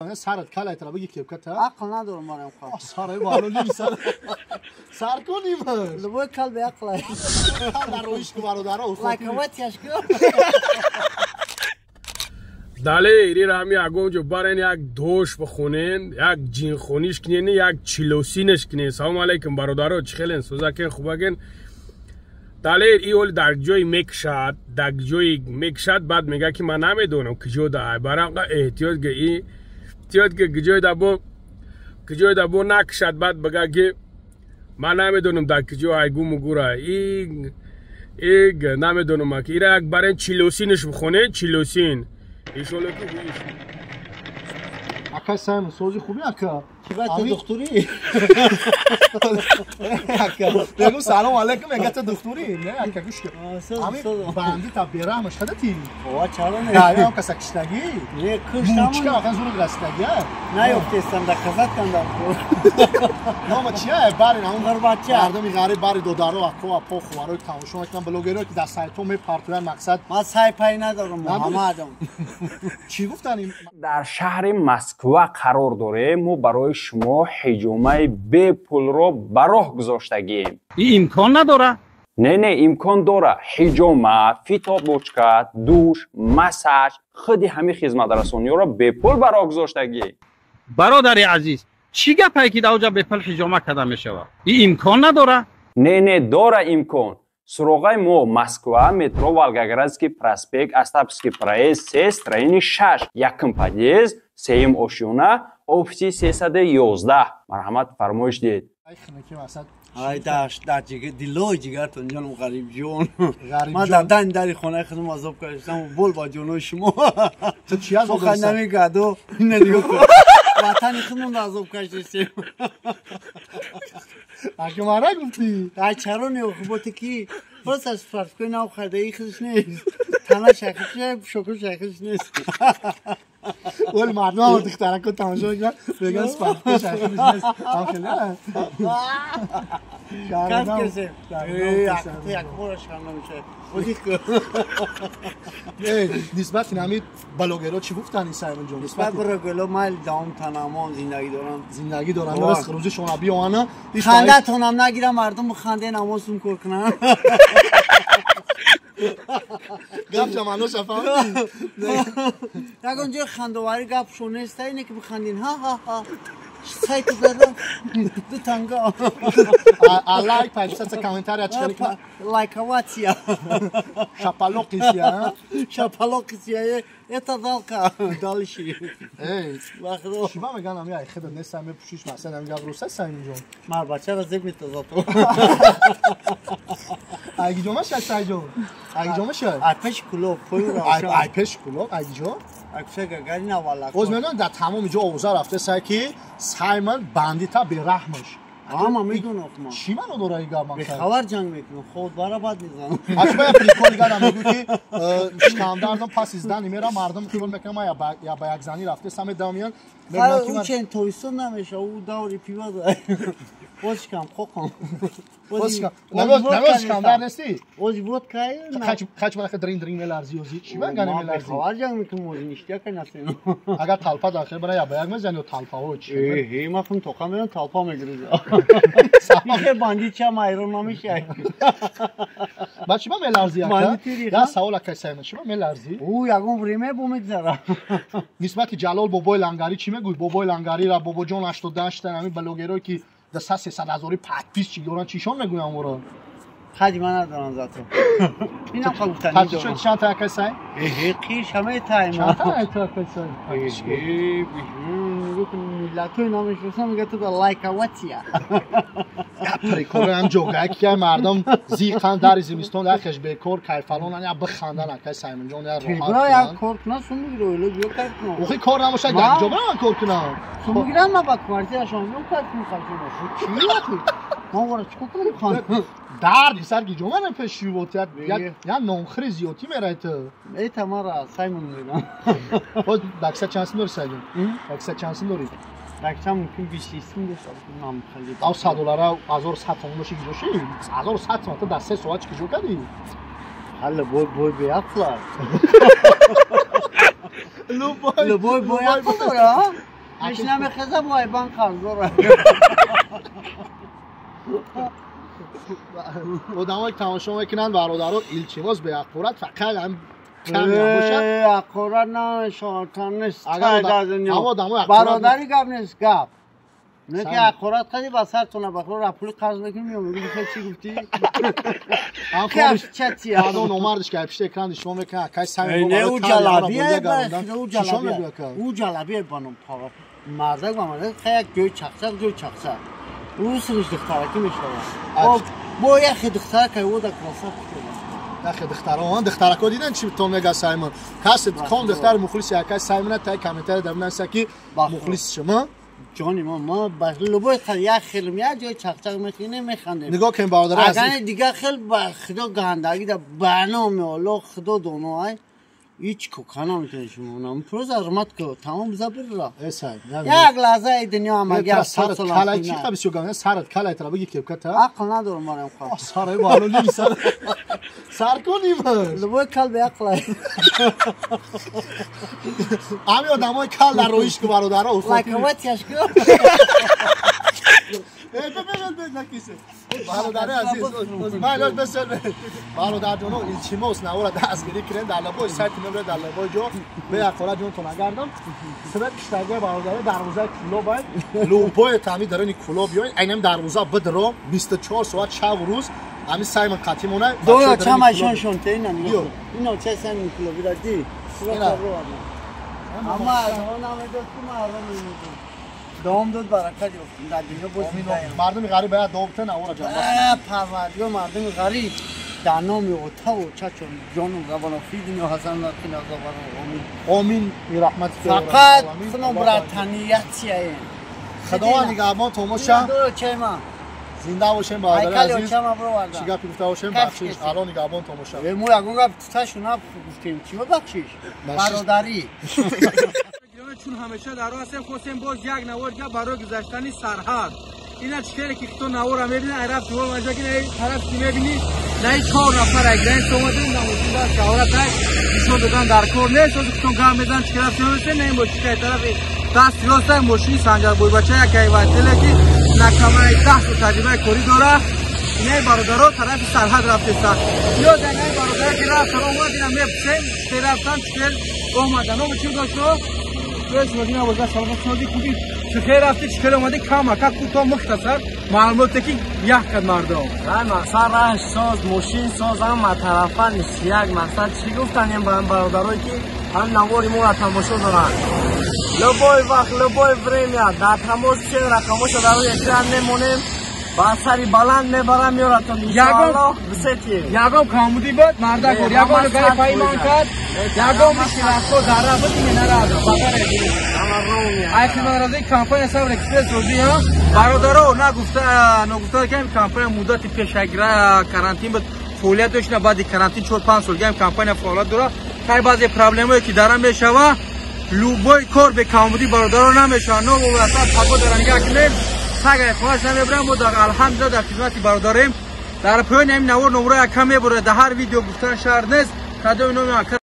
کنه سرت کله ترا بگی کپکت عقل ندارم مریم خواهد سر بالو نیم سر کنیم لبوی کل به عقل در رویش که برادره لایکوات یشکو داله ایری رامی اگم جو برن یک دوش بخونین یک جین خونیش کنین یک چیلوسینش کنین سلام علیکم برادرها چخیلین سوزاکین خوباگین داله ای اول در جای میکشد بعد میگه که من نمیدونم کجا ده برای احتیاط که کجای دبو نکشد بعد بگه که من نمیدونم در کجا ایگو مگوره ایگ نمیدونم که ایره یک برای چیلوسینش بخونه چیلوسین ایشالا که بیش اکا سایمون سوزی خوبی اکا چی دکتری بگو سلام علیکم اگه تو دکتری نه اکا گوش کن همین بندی تا بیرحمش خدتی اوه چرا نه نه هم کسا کشتگی نه کشتم موچکه آخه زور گستگی نه یفتستم در کزت کندم نه ما چیه باری نه اون بچه مردمی غریب باری دودارو اکو اپو خواروی تماشا میکنن بلوگری که در سایتو می پارتوین مقصد ما سعی پای ندارم محمدم چی گفتن این در شهر مسکو قرار داره ما برای شما حجامه به پول رو براه گذاشتگیم این امکان نداره نه امکان داره حجامه فیتا بوچکا دوش مساج خود همه خدمت رسانی رو به پول براه گذاشتگیم برادر عزیز چی گپی که دوجا به پل حجامه کده میشوه این امکان نداره نه داره امکان سروغای ما مسکو مترو والگاگрадский проспект Остапский проезд 3 строение 6 яким подъезд سیم ошиона офиси 311 марҳамат фармоиш дед ای خنکی واسط ای در جگر دیلای جگرتون جانم غریب جون من در دری خانه خودم عذاب کشیدم و بول با جونو شما تو چی از خود نمیگادو این دیگه وطن خودمون عذاب کشیدیم اگه مانا گفتی ای چرا نه خوبه کی بس از فرض کنی نو خرده ای خودش نیست تنها شکلش شکل شکلش نیست اول مردم هم دخترک رو تماشا میکنن بگن سپرد شکلش نیست آخه کس کسی یک بارش هم نمیشه نسبت این همین بلوگرها چی گفتن این سایمون جون نسبت بلوگرها من دام تنمان زندگی دارم درست روز شما بیاوانا خنده تونم نگیرم مردم خنده نمازون کر کنن گپ جمانو شفا یک اونجا خندواری گپ شونسته اینه که بخندین ها سایت زدم دو تنگا لایک پایشت کامنتاری اچ کنید лайковатия шапалокисия шапалокисия это далка дальше эй вахро шиба меган ами айхеда не сами пушиш масалан ами гавруса сами ҷон мар бача ра зеб метазато айгиҷома шай сайҷон айгиҷома шай айпеш кулоб пойра айпеш кулоб айгиҷо акшага гарина вала оз меган дар тамоми ҷо овоза рафта сай ки сайман бандита бераҳмаш ама میدونم ما چی منو داره این گام به خبر جنگ میکنم خود برا بعد میزنم اصلا یا پلیکول گردم میگه که استانداردم پس ازدن میرم مردم خیال میکنم یا با یک زنی رفته سم دامیان اون چه تویسون نمیشه او دوری پیوا داره باش کم خوکم نمیش کم در نستی اوز بود که خچ من درین ملارزی اوزی چی بگن ملارزی خبر جنگ میکنم اوز نشتیا که نسیم اگر طالپا داخل برای یا بیاگ میزنی و طالپا ها چی هی ما فهم توکم میرم طالپا میگیرم میشه باندی چه مایرون نمیشه بعد چی با ملارزی اکا یا سوال اکا سایمون چی با ملارزی او یگون وریمه بو میگذره نسبت جلال بابای لنگاری چی میگوی بابای لنگاری را بابا جان 88 تا همین بلوگرایی که دسته 300,000 پاتپیس چی دارن چیشون میگوین امورا خدی من ندارم ذاتو اینا گفتن پاتپیس چند تا اکا سای قیش همه تایم چند تا اکا سای ملتوی نامش بسن میگه تو دا لایکواتیا پریکور هم جوگه که مردم زیقن در زمستون در خش بیکور کیفالون یا بخندن اکا سایمون جان یا راحت یا کار کنه سون میگیره ولی بیا کار کنه اوخی کار نموشه گنجا برام کار کنم سون میگیرم ما با کارتی شما میون کار کنم چی وقتی ما ورا چیکار کنم درد سرگی جومن پشیو بوتیت یا نونخری زیوتی میره تو ای تمارا سایمون میگم باز دکسه چانسن داری سایجون دکسه چانسن داری دکسه ممکن بیشتیستیم داشت نام خیلی او $100 1100 تومان داشتی گیجوشی 1100 تومان تو در 3 ساعت چی گیجو کردی حالا بوی بیاقلار لو بوی بیاقلار میشنم خزه بای بان خرزوره آدمایی که تماشا میکنن برادران ایلچیواز به اخبارات فقط هم کم نباشه اخبارات نه شارتان نیست اما برادری گپ نیست گپ نه که اخبارات خیلی بسرتونه بخور رپولی قرض بکنیم میگم چی گفتی کاش چتی آدم نمردش که پشت اکران شما میکنه کاش سعی نه او جلابیه او جلابیه بانم پاق مرده و مرده خیلی جوی چخچق او سرش دخترکی میشود با یخی دختر که او در کلاسه یخی دختران دخترکا دیدن چی تو میگه سایمون کسی کام دختر مخلص یکی سایمونه تا کامنتر در منسه که مخلص شما جانی ما بس لبای خیلی خیلی میاد جای چخچق میخینه میخنده نگاه کن برادر عزیز اگر دیگه خیلی با خدا گندگی در برنامه الله خدا دونای هیچ کوکانا میتونی شما اونم پروز ارمت که تمام زبر را یک لحظه دنیا هم اگر سرت کلای چی قبیل شو سرت کلای ترا بگی که کتا عقل ندارم مارم خواه سر بالو نمی سر کنیم لبای کل به عقلای همین آدمای کل در رویش که برادر ها لکواتیش کن برادر عزیز مایلات بسر برادر جونو ایلچیموس نورا دستگیری کردن در لبای سایت نمره در لبای جو به اخبارات جون تو نگردم سبب اشتراک برادر دروازه کلو باید لوپای تعمیر دارن کلو بیاین اینم دروازه بدرو 24 ساعت شب و روز همین سایمون قطیمونه دو چماشون شونته اینا چه سن کلو بیدی اما اون هم دست ما دوام داد برکت یافتیم در دنیا بودیم مردم غریب باید دوبتن اورا جان پروردگار مردم غریب در نام اوتا و چچون جانم زبان فیدیم و حسن لطفی نزدوار آمین رحمت فقط فنو برطانیتیه خدا نگهبان توماشا زنده باشیم برادر عزیز چیگا پیفته باشیم بخشش الان نگهبان توماشا مو یگون گفت تاشون اب گفتیم چی بخشش برادری چون همیشه در راه هستیم خواستیم باز یک نوار برای گذشتن سرحد اینا چیکاره که تو نوار رو میبینی عرب تو ماجرا که نه طرف کی میبینی نه 4 نفر اگرن شما دین نموزی داشت شهرت ایشون دادن در کور نه تو گام میزن چیکاره تو نه باشه که طرف دست راست ماشین سنجر بوی بچه یک واسطه که نکمه 10 تجربه کوری داره نه برادرها طرف سرحد رفته سر یا نه برادر که رفت اومد اینا میپسن طرفتن چیکار اومدن و چی داشتو روز مدینه بازار سلامت شدی کوبی چه رفتی چه اومدی کام کا کوتاه مختصر معلوماتی که یک کد مردم مثلا راه ساز ماشین ساز هم طرفا نیست یک مثلا چی گفتن این برادرایی که هم نواری ما تماشا دارن لبای وقت لبای بریم در تماس چه رقمش در روی اکران نمونیم با سری بلند میبرم میارتون انشاءالله بسیتی یگام کامودی بود مردا گور یگام گای پایمان کرد یگام میشرفت داره بود نراد بغیر ایتی مرادی کمپانی سر اکسپرس روزی ها برادرها نگفته که کمپانی مدت پیشگیری کارانتین بود فعالیت داشت بعد کارانتین 4-5 سال گیم کمپانی فعالیت داره خیلی بعضی پرابلمایی که دارن میشوه لوبای کار به کامودی برادرها نمیشه نو و اصلا حقا دارن یک اگر خواهش نمیبرم و در الحمدلله در خدمت برادریم در پایین این نوار نمره کم میبره در هر ویدیو گفتن شهر نیست کدوم اینو